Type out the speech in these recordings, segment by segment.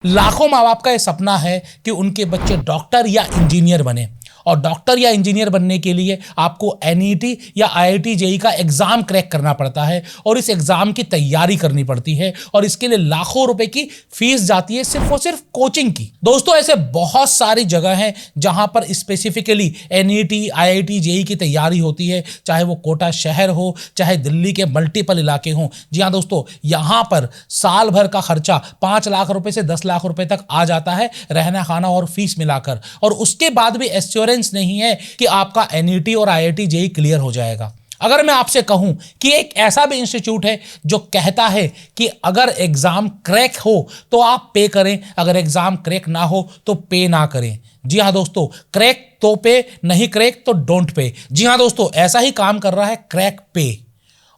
लाखों माँ बाप का ये सपना है कि उनके बच्चे डॉक्टर या इंजीनियर बने और डॉक्टर या इंजीनियर बनने के लिए आपको एनईटी या आईआईटी जेईई का एग्जाम क्रैक करना पड़ता है और इस एग्जाम की तैयारी करनी पड़ती है और इसके लिए लाखों रुपए की फीस जाती है सिर्फ और सिर्फ कोचिंग की। दोस्तों ऐसे बहुत सारी जगह हैं जहां पर स्पेसिफिकली एनईटी आईआईटी जेईई की तैयारी होती है, चाहे वो कोटा शहर हो, चाहे दिल्ली के मल्टीपल इलाके हों। जी हाँ दोस्तों, यहां पर साल भर का खर्चा 5 लाख रुपए से 10 लाख रुपए तक आ जाता है, रहना खाना और फीस मिलाकर, और उसके बाद भी एश्योरेंस नहीं है कि आपका एनईटी और आईआईटी जेईई क्लियर हो जाएगा। अगर मैं आपसे कहूं कि एक ऐसा भी इंस्टीट्यूट है जो कहता है कि अगर एग्जाम क्रैक हो तो आप पे करें, अगर एग्जाम क्रैक ना हो तो पे ना करें। जी हाँ दोस्तों, क्रैक तो पे, नहीं क्रैक तो डोंट पे। जी हाँ दोस्तों, ऐसा ही काम कर रहा है क्रैक पे।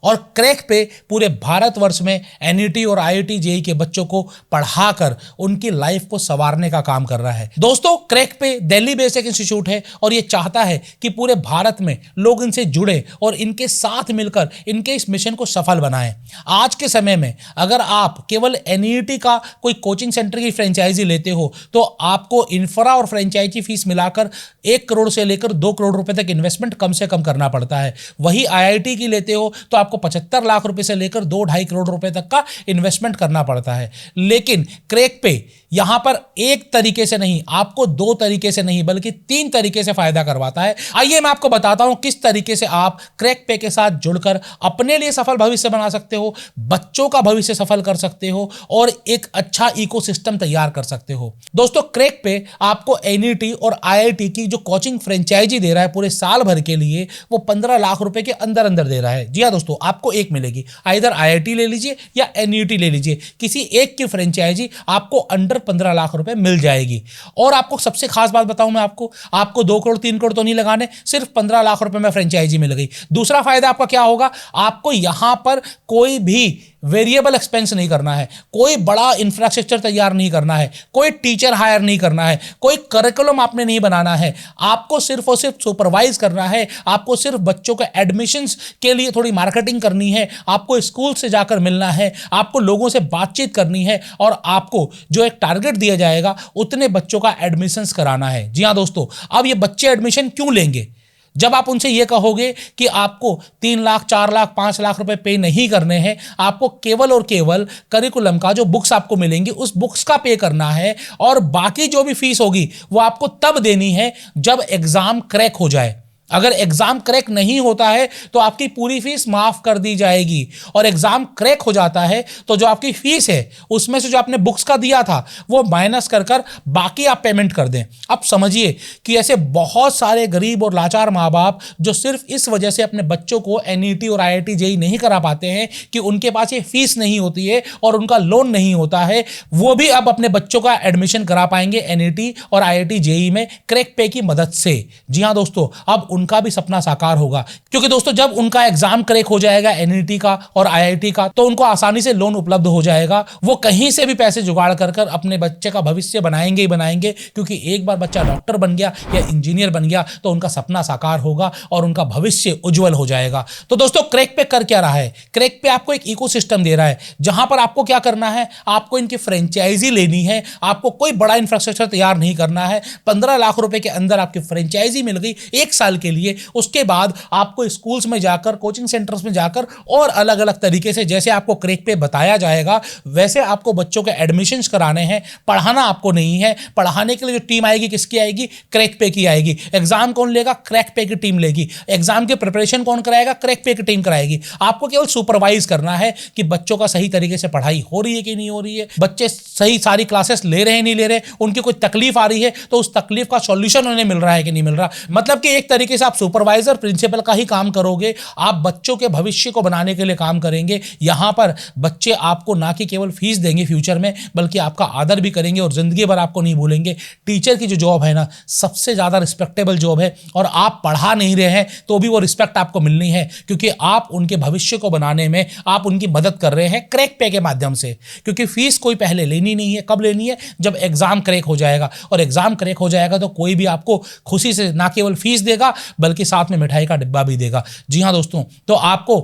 और क्रैक पे पूरे भारतवर्ष में एनईटी और आईआईटी जेईई के बच्चों को पढ़ाकर उनकी लाइफ को संवारने का काम कर रहा है। दोस्तों क्रैक पे दिल्ली बेस्ड एक इंस्टीट्यूट है और ये चाहता है कि पूरे भारत में लोग इनसे जुड़े और इनके साथ मिलकर इनके इस मिशन को सफल बनाएं। आज के समय में अगर आप केवल एनईटी का कोई कोचिंग सेंटर की फ्रेंचाइजी लेते हो तो आपको इंफ्रा और फ्रेंचाइजी फीस मिलाकर 1 करोड़ से लेकर 2 करोड़ रुपए तक इन्वेस्टमेंट कम से कम करना पड़ता है। वही आईआईटी की लेते हो तो आपको 75 लाख रुपए से लेकर 2-2.5 करोड़ रुपए तक का इन्वेस्टमेंट करना पड़ता है। लेकिन क्रैक पे यहां पर एक तरीके से नहीं, आपको 2 तरीके से नहीं बल्कि 3 तरीके से फायदा करवाता है। आइए मैं आपको बताता हूं किस तरीके से आप क्रैक पे के साथ जुड़कर अपने लिए सफल भविष्य बना सकते हो, बच्चों का भविष्य सफल कर सकते हो और एक अच्छा इकोसिस्टम तैयार कर सकते हो। दोस्तों क्रैक पे आपको एनईटी और आईआईटी की जो कोचिंग फ्रेंचाइजी दे रहा है पूरे साल भर के लिए, वो 15 लाख रुपए के अंदर अंदर दे रहा है। जी हाँ दोस्तों, आपको एक मिलेगी, आइदर आईआईटी ले लीजिए या एनयूटी ले लीजिए, किसी एक की फ्रेंचाइजी आपको अंडर 15 लाख रुपए मिल जाएगी। और आपको सबसे खास बात बताऊं मैं आपको 2 करोड़ 3 करोड़ तो नहीं लगाने, सिर्फ 15 लाख रुपए में फ्रेंचाइजी मिल गई। दूसरा फायदा आपका क्या होगा, आपको यहां पर कोई भी वेरिएबल एक्सपेंस नहीं करना है, कोई बड़ा इंफ्रास्ट्रक्चर तैयार नहीं करना है, कोई टीचर हायर नहीं करना है, कोई करिकुलम आपने नहीं बनाना है, आपको सिर्फ और सिर्फ सुपरवाइज करना है, आपको सिर्फ बच्चों के एडमिशंस के लिए थोड़ी मार्केटिंग करनी है, आपको स्कूल से जाकर मिलना है, आपको लोगों से बातचीत करनी है और आपको जो एक टारगेट दिया जाएगा उतने बच्चों का एडमिशंस कराना है। जी हाँ दोस्तों, अब ये बच्चे एडमिशन क्यों लेंगे? जब आप उनसे ये कहोगे कि आपको 3 लाख 4 लाख 5 लाख रुपए पे नहीं करने हैं, आपको केवल और केवल करिकुलम का जो बुक्स आपको मिलेंगी उस बुक्स का पे करना है और बाकी जो भी फीस होगी वो आपको तब देनी है जब एग्जाम क्रैक हो जाए। अगर एग्जाम क्रैक नहीं होता है तो आपकी पूरी फीस माफ कर दी जाएगी और एग्जाम क्रैक हो जाता है तो जो आपकी फीस है उसमें से जो आपने बुक्स का दिया था वो माइनस कर बाकी आप पेमेंट कर दें। अब समझिए कि ऐसे बहुत सारे गरीब और लाचार माँ बाप जो सिर्फ इस वजह से अपने बच्चों को एनईटी और आईआईटी जेईई नहीं करा पाते हैं कि उनके पास ये फीस नहीं होती है और उनका लोन नहीं होता है, वो भी अब अपने बच्चों का एडमिशन करा पाएंगे एनईटी और आईआईटी जेईई में क्रैक पे की मदद से। जी हाँ दोस्तों, अब उनका भी सपना साकार होगा, क्योंकि दोस्तों जब उनका एग्जाम क्रैक हो जाएगा एनईटी का और आईआईटी का तो उनको आसानी से लोन उपलब्ध हो जाएगा। वो कहीं से भी पैसे जुगाड़ कर अपने बच्चे का भविष्य बनाएंगे ही बनाएंगे, क्योंकि एक बार बच्चा डॉक्टर बन गया या इंजीनियर बन गया तो उनका सपना साकार होगा और उनका भविष्य उज्जवल हो जाएगा। तो दोस्तों क्रैक पे कर क्या रहा है, क्रैक पे आपको एक इकोसिस्टम दे रहा है जहां पर आपको क्या करना है, आपको इनकी फ्रेंचाइजी लेनी है, आपको कोई बड़ा इंफ्रास्ट्रक्चर तैयार नहीं करना है। 15 लाख रुपए के अंदर आपकी फ्रेंचाइजी मिल गई 1 साल के लिए। उसके बाद आपको स्कूल्स में जाकर, कोचिंग सेंटर्स में जाकर और अलग अलग तरीके से जैसे आपको क्रैक पे बताया जाएगा वैसे आपको बच्चों के एडमिशंस कराने हैं। पढ़ाना आपको नहीं है, पढ़ाने के लिए जो टीम आएगी किसकी आएगी, क्रैक पे की आएगी। एग्जाम कौन लेगा, क्रैक पे की टीम लेगी। एग्जाम की प्रिपरेशन कौन कराएगा, क्रैक पे की टीम कराएगी। आपको केवल सुपरवाइज करना है कि बच्चों का सही तरीके से पढ़ाई हो रही है कि नहीं हो रही है, बच्चे सही सारी क्लासेस ले रहे हैं नहीं ले रहे, उनकी कोई तकलीफ आ रही है तो उस तकलीफ का सॉल्यूशन उन्हें मिल रहा है कि नहीं मिल रहा। मतलब कि एक तरीके से आप सुपरवाइजर प्रिंसिपल का ही काम करोगे, आप बच्चों के भविष्य को बनाने के लिए काम करेंगे। यहां पर बच्चे आपको ना कि केवल फीस देंगे फ्यूचर में, बल्कि आपका आदर भी करेंगे और जिंदगी भर आपको नहीं भूलेंगे। टीचर की जो जॉब है ना, सबसे ज्यादा रिस्पेक्टेबल जॉब है और आप पढ़ा नहीं रहे हैं तो भी वो रिस्पेक्ट आपको मिलनी है, क्योंकि आप उनके भविष्य को बनाने में आप उनकी मदद कर रहे हैं क्रैक पे के माध्यम से। क्योंकि फीस कोई पहले लेनी नहीं है, कब लेनी है, जब एग्जाम क्रैक हो जाएगा, और एग्जाम क्रैक हो जाएगा तो कोई भी आपको खुशी से ना केवल फीस देगा बल्कि साथ में मिठाई का डिब्बा भी देगा। जी हाँ दोस्तों, तो आपको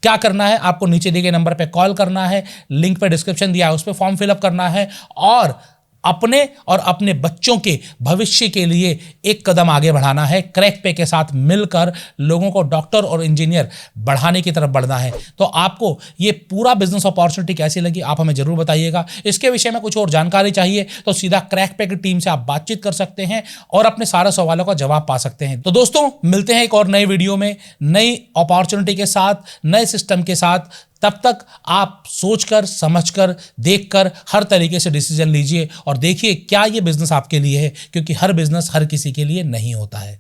क्या करना है, आपको नीचे दिए गए नंबर पे कॉल करना है, लिंक पे डिस्क्रिप्शन दिया है उस पे फॉर्म फिलअप करना है और अपने और अपने बच्चों के भविष्य के लिए एक कदम आगे बढ़ाना है। क्रैक पे के साथ मिलकर लोगों को डॉक्टर और इंजीनियर बढ़ाने की तरफ बढ़ना है। तो आपको ये पूरा बिजनेस अपॉर्चुनिटी कैसी लगी आप हमें जरूर बताइएगा। इसके विषय में कुछ और जानकारी चाहिए तो सीधा क्रैक पे की टीम से आप बातचीत कर सकते हैं और अपने सारे सवालों का जवाब पा सकते हैं। तो दोस्तों मिलते हैं एक और नई वीडियो में, नई अपॉर्चुनिटी के साथ, नए सिस्टम के साथ। तब तक आप सोचकर, समझकर, देखकर हर तरीके से डिसीजन लीजिए और देखिए क्या ये बिजनेस आपके लिए है, क्योंकि हर बिजनेस हर किसी के लिए नहीं होता है।